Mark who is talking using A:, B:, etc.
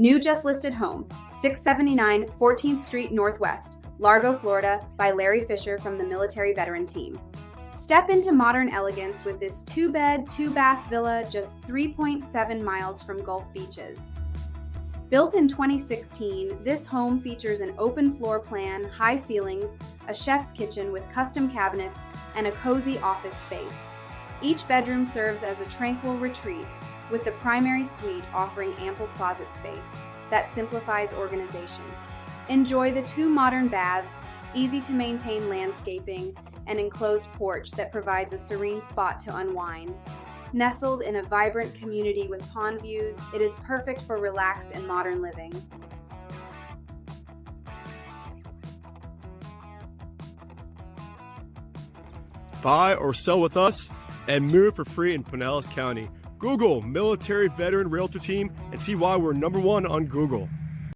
A: New just listed home, 679 14th Street Northwest, Largo, Florida, by Larry Fisher from the Military Veteran Team. Step into modern elegance with this 2-bed, 2-bath villa just 3.7 miles from Gulf beaches. Built in 2016, this home features an open floor plan, high ceilings, a chef's kitchen with custom cabinets, and a cozy office space. Each bedroom serves as a tranquil retreat, with the primary suite offering ample closet space that simplifies organization. Enjoy the 2 modern baths, easy-to-maintain landscaping, and enclosed porch that provides a serene spot to unwind. Nestled in a vibrant community with pond views, it is perfect for relaxed and modern living.
B: Buy or sell with us and move for free in Pinellas County. Google Military Veteran Realtor Team and see why we're #1 on Google.